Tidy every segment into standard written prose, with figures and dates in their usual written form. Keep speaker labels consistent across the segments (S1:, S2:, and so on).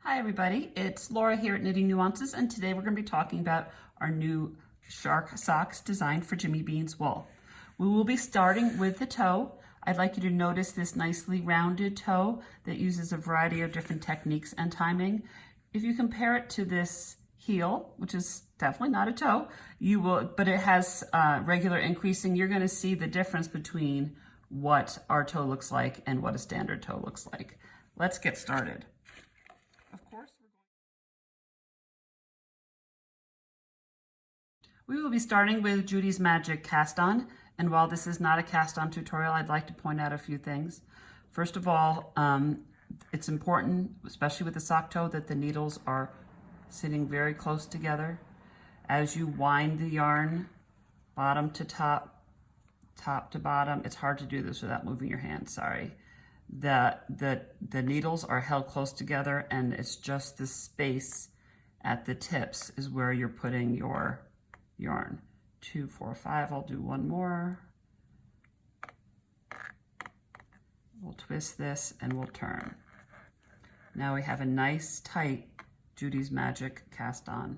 S1: Hi everybody, it's Laura here at Knitting Nuances, and today we're going to be talking about our new shark socks designed for Jimmy Bean's wool. We will be starting with the toe. I'd like you to notice this nicely rounded toe that uses a variety of different techniques and timing. If you compare it to this heel, which is definitely not a toe, but it has regular increasing, you're going to see the difference between what our toe looks like and what a standard toe looks like. Let's get started. Of course, we will be starting with Judy's Magic cast on, and while this is not a cast on tutorial, I'd like to point out a few things. First of all, it's important, especially with the sock toe, that the needles are sitting very close together. As you wind the yarn bottom to top, top to bottom, it's hard to do this without moving your hand, sorry. The needles are held close together, and it's just the space at the tips is where you're putting your yarn. 2, 4, 5, I'll do one more. We'll twist this and we'll turn. Now we have a nice tight Judy's Magic cast on.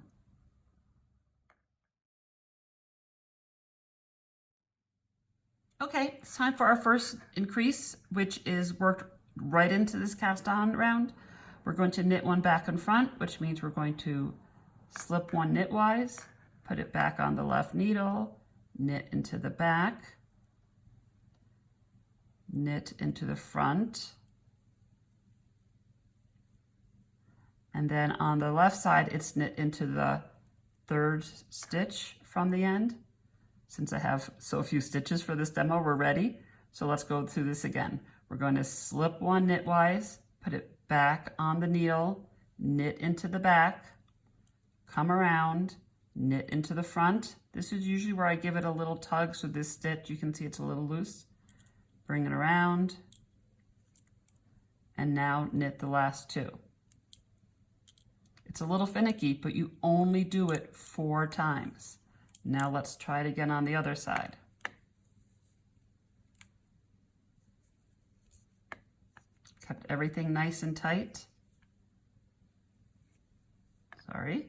S1: Okay, it's time for our first increase, which is worked right into this cast on round. We're going to knit one back and front, which means we're going to slip one knitwise, put it back on the left needle, knit into the back, knit into the front, and then on the left side, it's knit into the third stitch from the end. Since I have so few stitches for this demo, we're ready. So let's go through this again. We're going to slip one knitwise, put it back on the needle, knit into the back, come around, knit into the front. This is usually where I give it a little tug, so this stitch, you can see it's a little loose. Bring it around, and now knit the last two. It's a little finicky, but you only do it 4 times. Now let's try it again on the other side. Kept everything nice and tight. Sorry.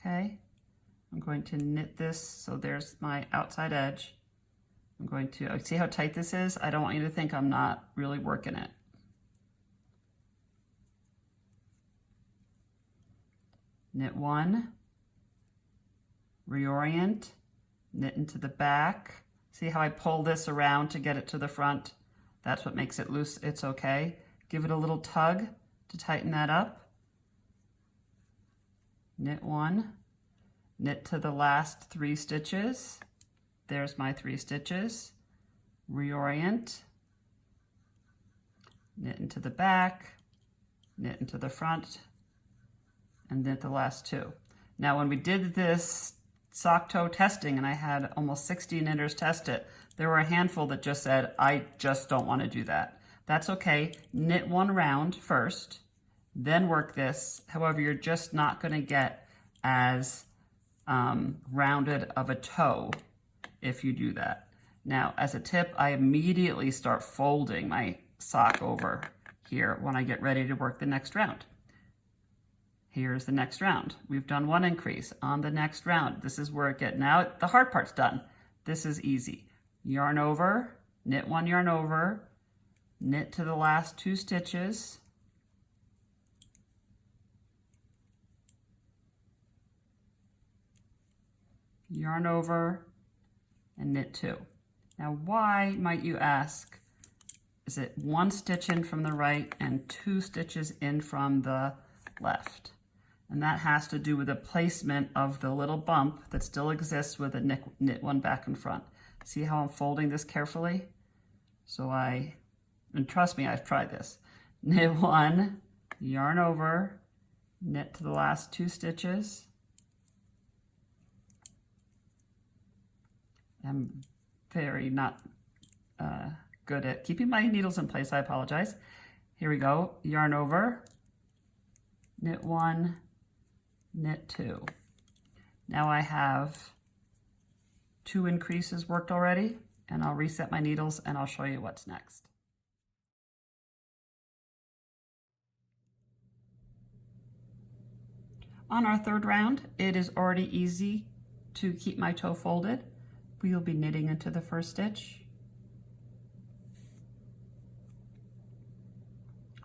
S1: Okay, I'm going to knit this, so there's my outside edge. I'm going to, see how tight this is? I don't want you to think I'm not really working it. Knit one, reorient, knit into the back. See how I pull this around to get it to the front? That's what makes it loose. It's okay. Give it a little tug to tighten that up. Knit one, knit to the last 3 stitches. There's my 3 stitches. Reorient, knit into the back, knit into the front, and knit the last 2. Now when we did this sock toe testing, and I had almost 60 knitters test it, there were a handful that just said, I just don't want to do that. That's okay. Knit one round first, then work this. However, you're just not going to get as rounded of a toe if you do that. Now, as a tip, I immediately start folding my sock over here when I get ready to work the next round. Here's the next round. We've done 1 increase. On the next round, this is where it gets, now the hard part's done. This is easy. Yarn over, knit 1 yarn over, knit to the last 2 stitches, yarn over, and knit 2. Now why, might you ask, is it 1 stitch in from the right and 2 stitches in from the left? And that has to do with the placement of the little bump that still exists with a knit one back and front. See how I'm folding this carefully? So and trust me, I've tried this. Knit 1, yarn over, knit to the last 2 stitches. I'm very not good at keeping my needles in place, I apologize. Here we go, yarn over, knit 1, knit 2. Now I have 2 increases worked already, and I'll reset my needles and I'll show you what's next. On our third round, it is already easy to keep my toe folded. We will be knitting into the first stitch.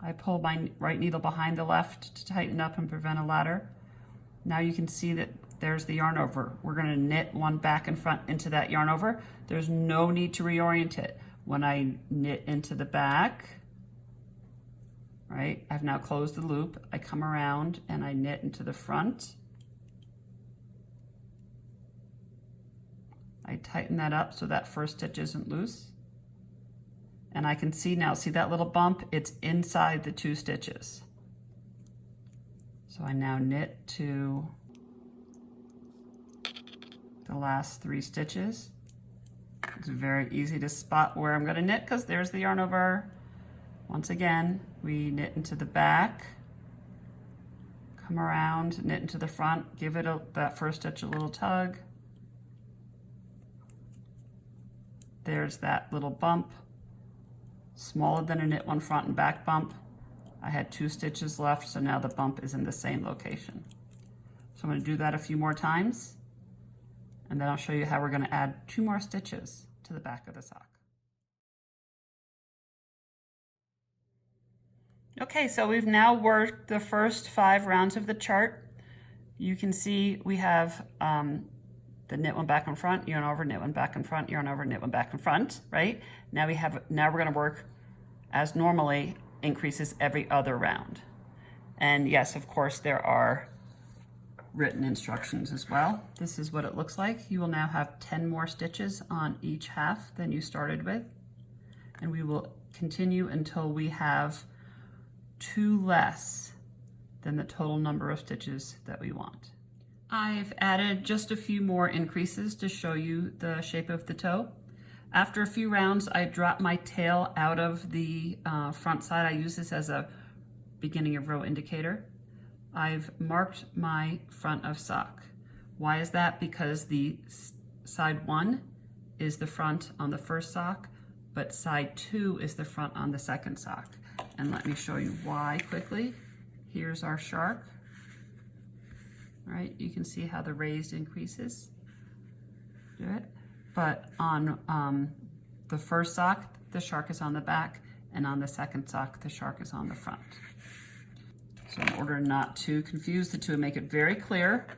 S1: I pull my right needle behind the left to tighten up and prevent a ladder. Now you can see that there's the yarn over. We're going to knit one back and front into that yarn over. There's no need to reorient it. When I knit into the back, right, I've now closed the loop. I come around and I knit into the front. I tighten that up so that first stitch isn't loose. And I can see now, see that little bump? It's inside the 2 stitches. So I now knit to the last 3 stitches. It's very easy to spot where I'm going to knit because there's the yarn over. Once again, we knit into the back, come around, knit into the front, give it that first stitch a little tug. There's that little bump, smaller than a knit one front and back bump. I had 2 stitches left, so now the bump is in the same location. So I'm going to do that a few more times, and then I'll show you how we're going to add 2 more stitches to the back of the sock. Okay, so we've now worked the first 5 rounds of the chart. You can see we have the knit one back and front, yarn over, knit one back and front, yarn over, knit one back and front, right? Now we're going to work as normally, increases every other round. And yes, of course, there are written instructions as well. This is what it looks like. You will now have 10 more stitches on each half than you started with. And we will continue until we have 2 less than the total number of stitches that we want. I've added just a few more increases to show you the shape of the toe. After a few rounds, I drop my tail out of the front side. I use this as a beginning of row indicator. I've marked my front of sock. Why is that? Because the side 1 is the front on the first sock, but side 2 is the front on the second sock. And let me show you why quickly. Here's our shark. All right, you can see how the raised increases. Do it. But on the first sock, the shark is on the back, and on the second sock, the shark is on the front. So in order not to confuse the two and make it very clear,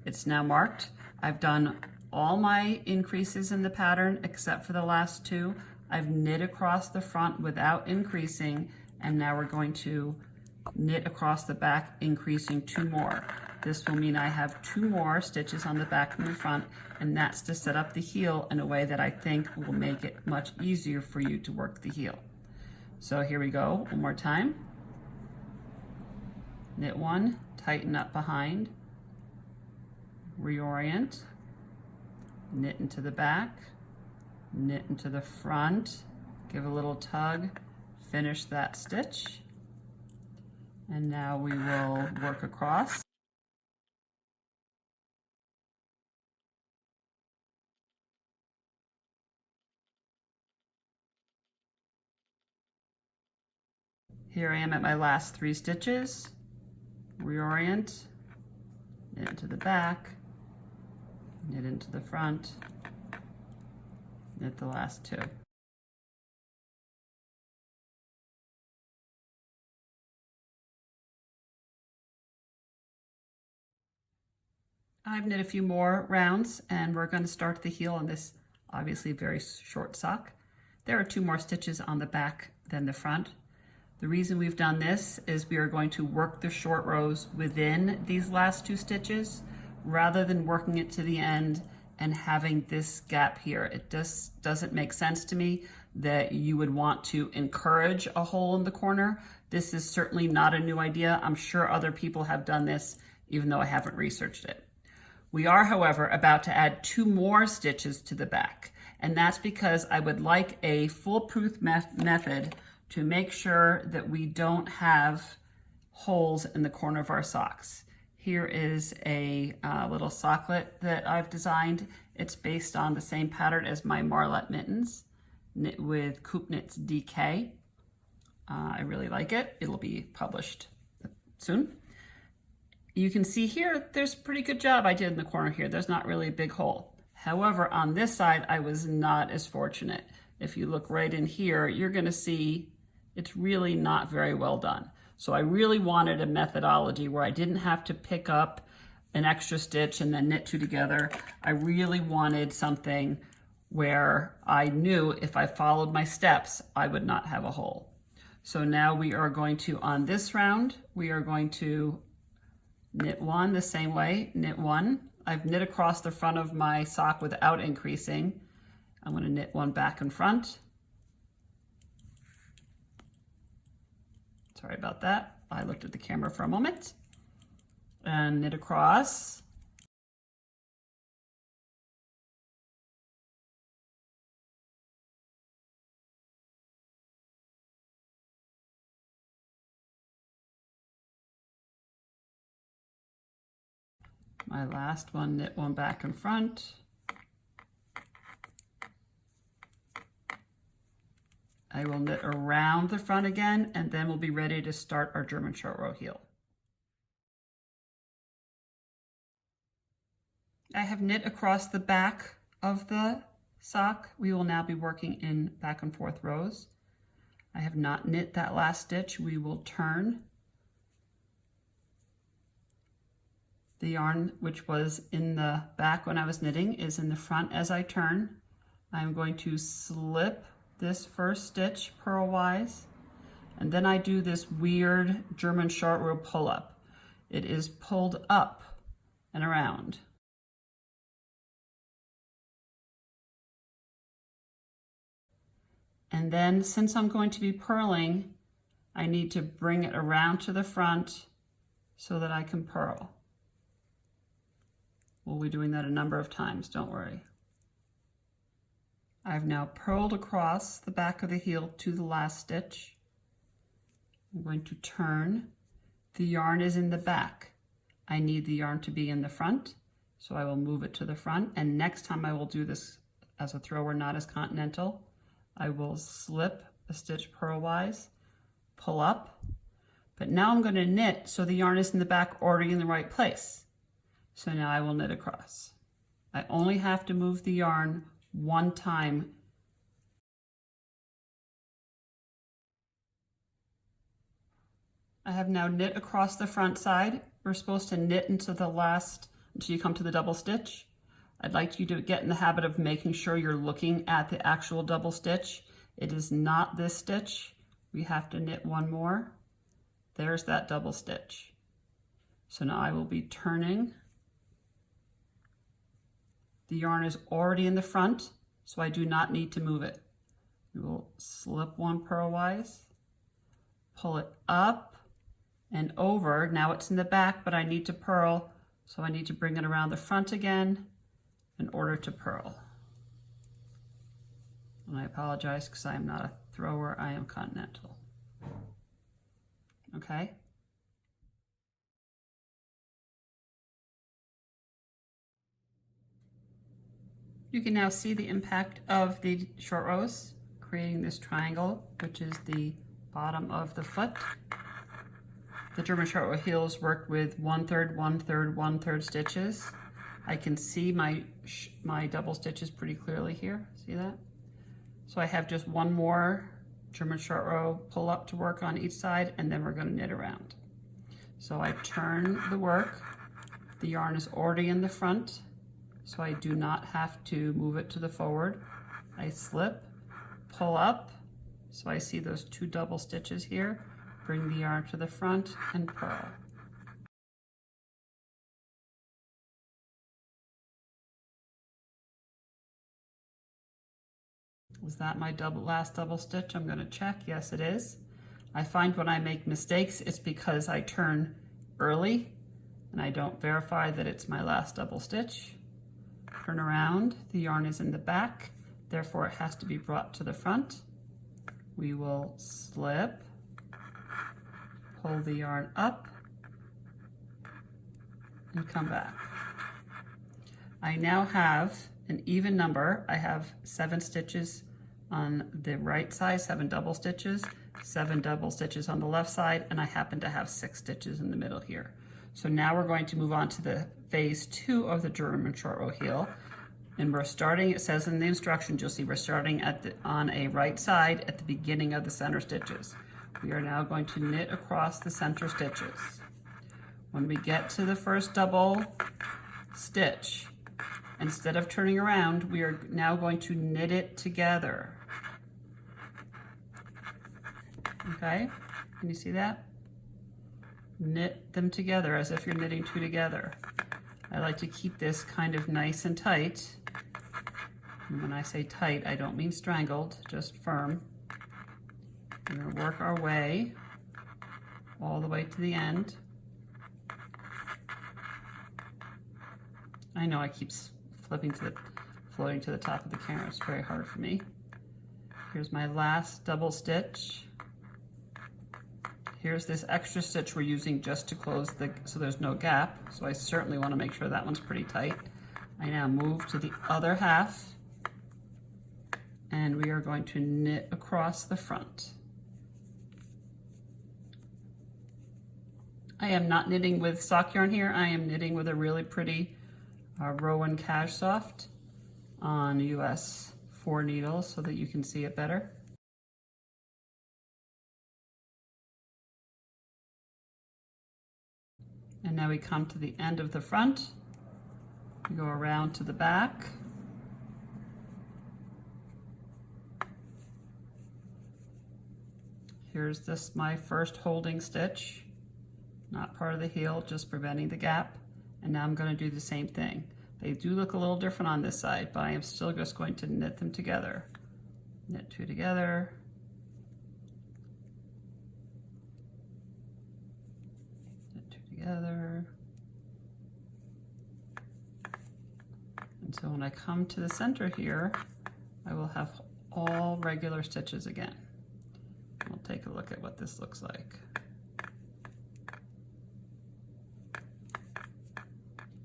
S1: it's now marked. I've done all my increases in the pattern except for the last 2. I've knit across the front without increasing, and now we're going to knit across the back, increasing 2 more. This will mean I have 2 more stitches on the back and the front, and that's to set up the heel in a way that I think will make it much easier for you to work the heel. So here we go, one more time. Knit 1, tighten up behind, reorient, knit into the back, knit into the front, give a little tug, finish that stitch, and now we will work across. Here I am at my last 3 stitches. Reorient, knit into the back, knit into the front, knit the last 2. I've knit a few more rounds, and we're going to start the heel on this obviously very short sock. There are 2 more stitches on the back than the front. The reason we've done this is we are going to work the short rows within these last 2 stitches rather than working it to the end and having this gap here. It just doesn't make sense to me that you would want to encourage a hole in the corner. This is certainly not a new idea. I'm sure other people have done this, even though I haven't researched it. We are, however, about to add 2 more stitches to the back, and that's because I would like a foolproof method to make sure that we don't have holes in the corner of our socks. Here is a little socklet that I've designed. It's based on the same pattern as my Marlette mittens, knit with Coop Knits DK. I really like it. It'll be published soon. You can see here, there's a pretty good job I did in the corner here. There's not really a big hole. However, on this side, I was not as fortunate. If you look right in here, you're gonna see it's really not very well done. So I really wanted a methodology where I didn't have to pick up an extra stitch and then knit two together. I really wanted something where I knew if I followed my steps, I would not have a hole. So now we are going to, on this round, we are going to knit one the same way, knit one. I've knit across the front of my sock without increasing. I'm going to knit one back and front. Sorry about that. I looked at the camera for a moment. And knit across. My last one, knit one back and front. I will knit around the front again, and then we'll be ready to start our German short row heel. I have knit across the back of the sock. We will now be working in back and forth rows. I have not knit that last stitch. We will turn. The yarn which was in the back when I was knitting is in the front as I turn. I'm going to slip this first stitch purlwise, and then I do this weird German short row pull up. It is pulled up and around. And then since I'm going to be purling, I need to bring it around to the front so that I can purl. We'll be doing that a number of times, don't worry. I've now purled across the back of the heel to the last stitch. I'm going to turn. The yarn is in the back. I need the yarn to be in the front, so I will move it to the front. And next time I will do this as a thrower, not as continental. I will slip a stitch purlwise, pull up, but now I'm going to knit so the yarn is in the back already in the right place. So now I will knit across. I only have to move the yarn one time. I have now knit across the front side. We're supposed to knit until you come to the double stitch. I'd like you to get in the habit of making sure you're looking at the actual double stitch. It is not this stitch. We have to knit one more. There's that double stitch. So now I will be turning. The yarn is already in the front, so I do not need to move it. We will slip one purlwise, pull it up and over. Now it's in the back, but I need to purl, so I need to bring it around the front again in order to purl. And I apologize because I am not a thrower, I am continental. Okay? You can now see the impact of the short rows, creating this triangle, which is the bottom of the foot. The German short row heels work with 1/3, 1/3, 1/3 stitches. I can see my double stitches pretty clearly here. See that? So I have just one more German short row pull up to work on each side, and then we're going to knit around. So I turn the work. The yarn is already in the front, so I do not have to move it to the forward. I slip, pull up, so I see those two double stitches here, bring the yarn to the front and purl. Was that my last double stitch? I'm going to check. Yes, it is. I find when I make mistakes, it's because I turn early and I don't verify that it's my last double stitch. Turn around. The yarn is in the back, therefore it has to be brought to the front. We will slip, pull the yarn up, and come back. I now have an even number. I have 7 stitches on the right side, 7 double stitches, 7 double stitches on the left side, and I happen to have 6 stitches in the middle here. So now we're going to move on to the phase 2 of the German short row heel. And we're starting, it says in the instructions, you'll see we're starting on a right side at the beginning of the center stitches. We are now going to knit across the center stitches. When we get to the first double stitch, instead of turning around, we are now going to knit it together. Okay, can you see that? Knit them together as if you're knitting two together. I like to keep this kind of nice and tight. And when I say tight, I don't mean strangled, just firm. We're going to work our way all the way to the end. I know I keep floating to the top of the camera. It's very hard for me. Here's my last double stitch. Here's this extra stitch we're using just to close so there's no gap. So I certainly want to make sure that one's pretty tight. I now move to the other half and we are going to knit across the front. I am not knitting with sock yarn here. I am knitting with a really pretty Rowan Cash Soft on US 4 needles so that you can see it better. And now we come to the end of the front. We go around to the back. Here's this, my first holding stitch. Not part of the heel, just preventing the gap. And now I'm going to do the same thing. They do look a little different on this side, but I am still just going to knit them together. Knit two together. Knit two together. And so when I come to the center here, I will have all regular stitches again. We'll take a look at what this looks like.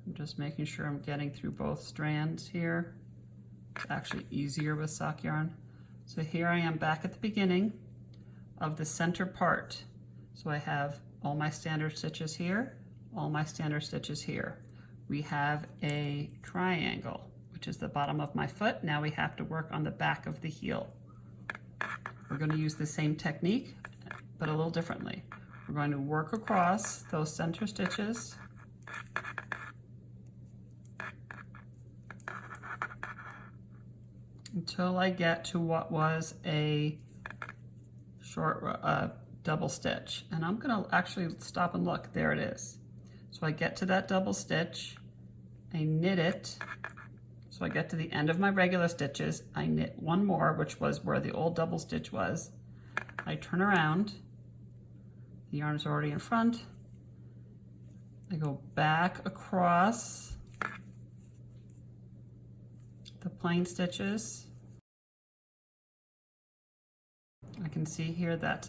S1: I'm just making sure I'm getting through both strands here. It's actually easier with sock yarn. So here I am back at the beginning of the center part. So I have all my standard stitches here, all my standard stitches here. We have a triangle, which is the bottom of my foot. Now we have to work on the back of the heel. We're going to use the same technique, but a little differently. We're going to work across those center stitches until I get to what was a short double stitch. And I'm going to actually stop and look. There it is. So I get to that double stitch, I knit it. So I get to the end of my regular stitches, I knit one more, which was where the old double stitch was. I turn around, the yarn's already in front. I go back across the plain stitches. I can see here that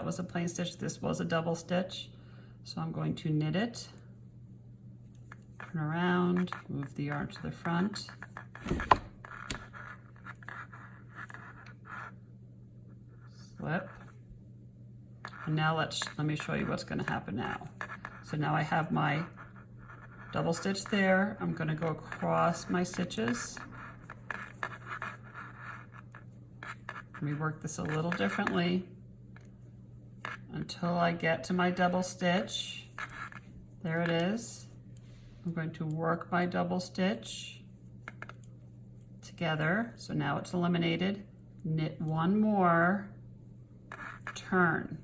S1: was a plain stitch, this was a double stitch. So I'm going to knit it, turn around, move the yarn to the front. Slip. And now let me show you what's going to happen now. So now I have my double stitch there. I'm going to go across my stitches. Let me work this a little differently until I get to my double stitch. There it is. I'm going to work my double stitch together. So now it's eliminated. Knit one more, turn.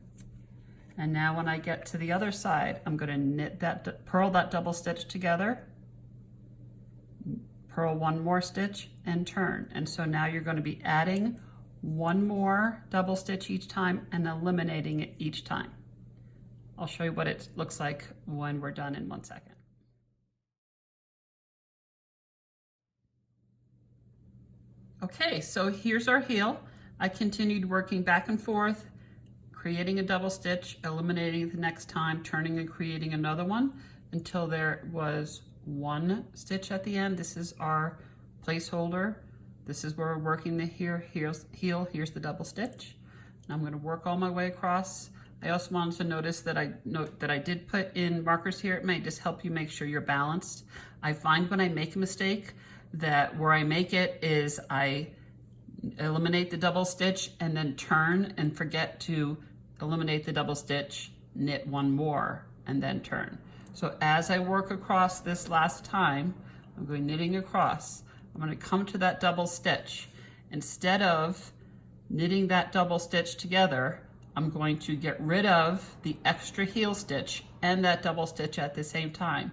S1: And now when I get to the other side, I'm going to knit that, purl that double stitch together, purl one more stitch and turn. And so now you're going to be adding one more double stitch each time and eliminating it each time. I'll show you what it looks like when we're done in 1 second. Okay, so here's our heel. I continued working back and forth, creating a double stitch, eliminating the next time, turning and creating another one until there was one stitch at the end. This is our placeholder. This is where we're working the heel. Here's the double stitch. And I'm going to work all my way across. I also wanted to note that I did put in markers here. It might just help you make sure you're balanced. I find when I make a mistake that where I make it is I eliminate the double stitch and then turn and forget to eliminate the double stitch, knit one more, and then turn. So as I work across this last time, I'm going knitting across, I'm going to come to that double stitch. Instead of knitting that double stitch together, I'm going to get rid of the extra heel stitch and that double stitch at the same time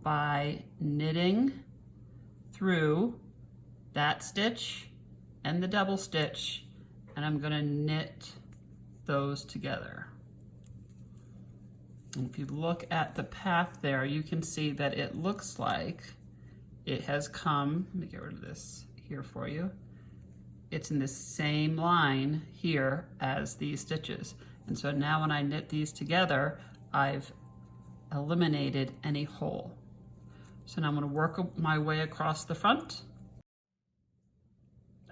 S1: by knitting through that stitch and the double stitch, and I'm going to knit those together. And if you look at the path there, you can see that it looks like it has come, let me get rid of this here for you. It's in the same line here as these stitches. And so now when I knit these together, I've eliminated any hole. So now I'm going to work my way across the front.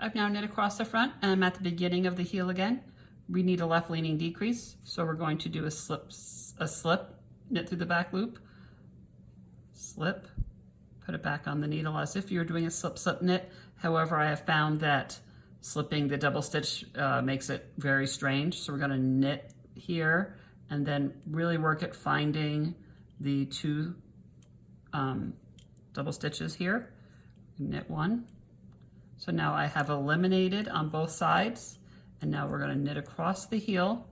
S1: I've now knit across the front and I'm at the beginning of the heel again. We need a left leaning decrease, so we're going to do a slip, knit through the back loop, slip, put it back on the needle as if you're doing a slip slip knit. However, I have found that slipping the double stitch makes it very strange, so we're going to knit here and then really work at finding the two double stitches here. Knit one. So now I have eliminated on both sides, and now we're going to knit across the heel.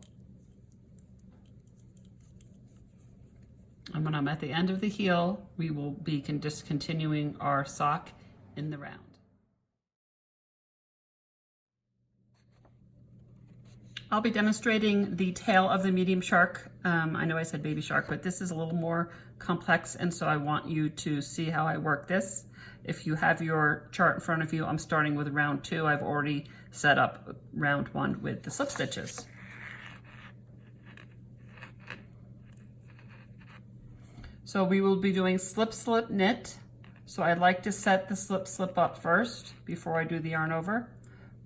S1: And when I'm at the end of the heel, we will be discontinuing our sock in the round. I'll be demonstrating the tail of the medium shark. I know I said baby shark, but this is a little more complex, and so I want you to see how I work this. If you have your chart in front of you, I'm starting with round 2. I've already set up round 1 with the slip stitches. So we will be doing slip slip knit. So I'd like to set the slip slip up first before I do the yarn over.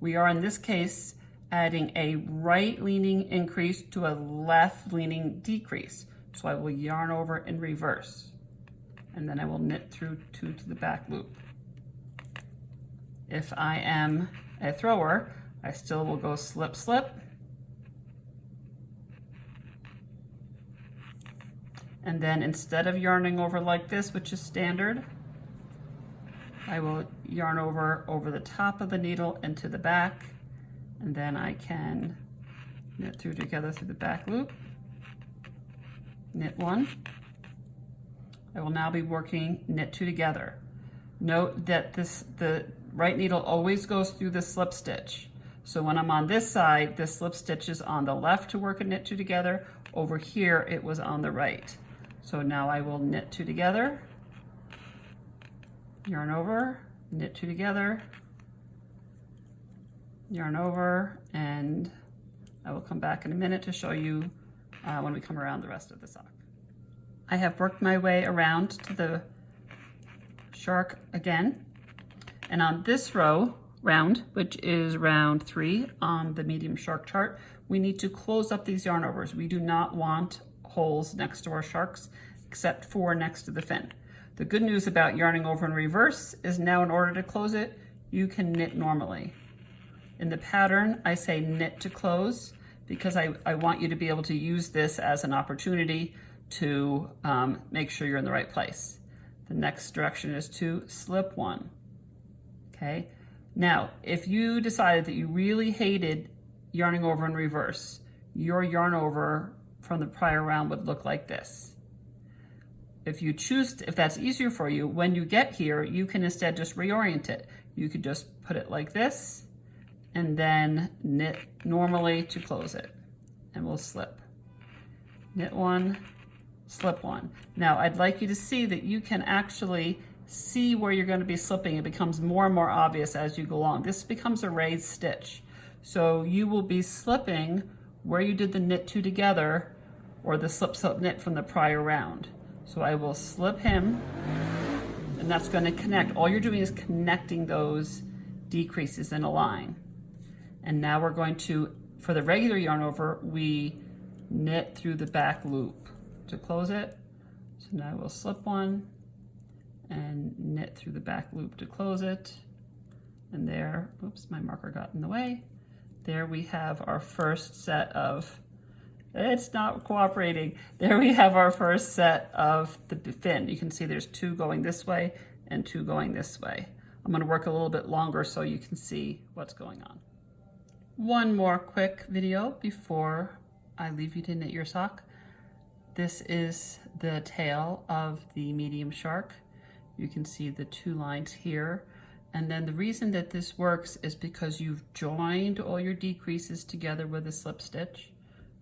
S1: We are in this case adding a right leaning increase to a left leaning decrease. So I will yarn over in reverse, and then I will knit through 2 to the back loop. If I am a thrower, I still will go slip slip, and then instead of yarning over like this, which is standard, I will yarn over the top of the needle into the back, and then I can knit through together through the back loop, knit one. I will now be working knit 2 together. Note that the right needle always goes through the slip stitch. So when I'm on this side, the slip stitch is on the left to work a knit 2 together. Over here, it was on the right. So now I will knit 2 together, yarn over, knit 2 together, yarn over, and I will come back in a minute to show you when we come around the rest of the sock. I have worked my way around to the shark again, and on this round, which is round 3 on the medium shark chart, we need to close up these yarn overs. We do not want holes next to our sharks, except for next to the fin. The good news about yarning over in reverse is now in order to close it, you can knit normally. In the pattern, I say knit to close because I want you to be able to use this as an opportunity to make sure you're in the right place. The next direction is to slip 1, okay? Now, if you decided that you really hated yarning over in reverse, your yarn over from the prior round would look like this. If you choose, if that's easier for you, when you get here, you can instead just reorient it. You could just put it like this and then knit normally to close it, and we'll slip. Knit 1, slip 1. Now I'd like you to see that you can actually see where you're going to be slipping. It becomes more and more obvious as you go along. This becomes a raised stitch. So you will be slipping where you did the knit 2 together or the slip slip knit from the prior round. So I will slip him, and that's going to connect. All you're doing is connecting those decreases in a line. And now we're going to, for the regular yarn over, we knit through the back loop to close it. So now we'll slip one and knit through the back loop to close it. And there, oops, my marker got in the way. There we have our first set of, it's not cooperating. There we have our first set of the fin. You can see there's 2 going this way and 2 going this way. I'm going to work a little bit longer so you can see what's going on. One more quick video before I leave you to knit your sock. This is the tail of the medium shark. You can see the 2 lines here. And then the reason that this works is because you've joined all your decreases together with a slip stitch,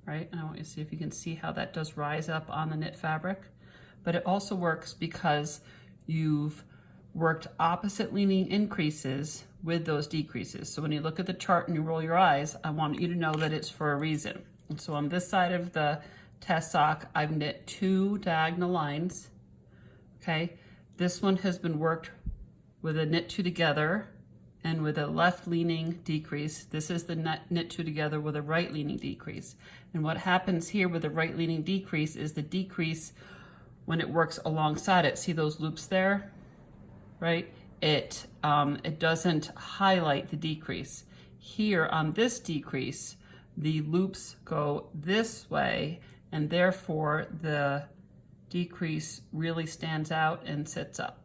S1: right? And I want you to see if you can see how that does rise up on the knit fabric. But it also works because you've worked opposite leaning increases with those decreases. So when you look at the chart and you roll your eyes, I want you to know that it's for a reason. And so on this side of the test sock, I've knit 2 diagonal lines, okay? This one has been worked with a knit 2 together and with a left leaning decrease. This is the knit 2 together with a right leaning decrease. And what happens here with the right leaning decrease is the decrease when it works alongside it. See those loops there, right? It doesn't highlight the decrease. Here on this decrease, the loops go this way, and therefore the decrease really stands out and sits up.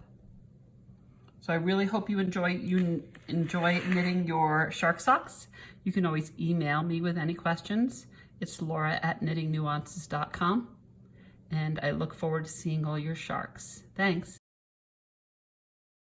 S1: So I really hope you enjoy knitting your shark socks. You can always email me with any questions. It's Laura@knittingnuances.com. And I look forward to seeing all your sharks. Thanks.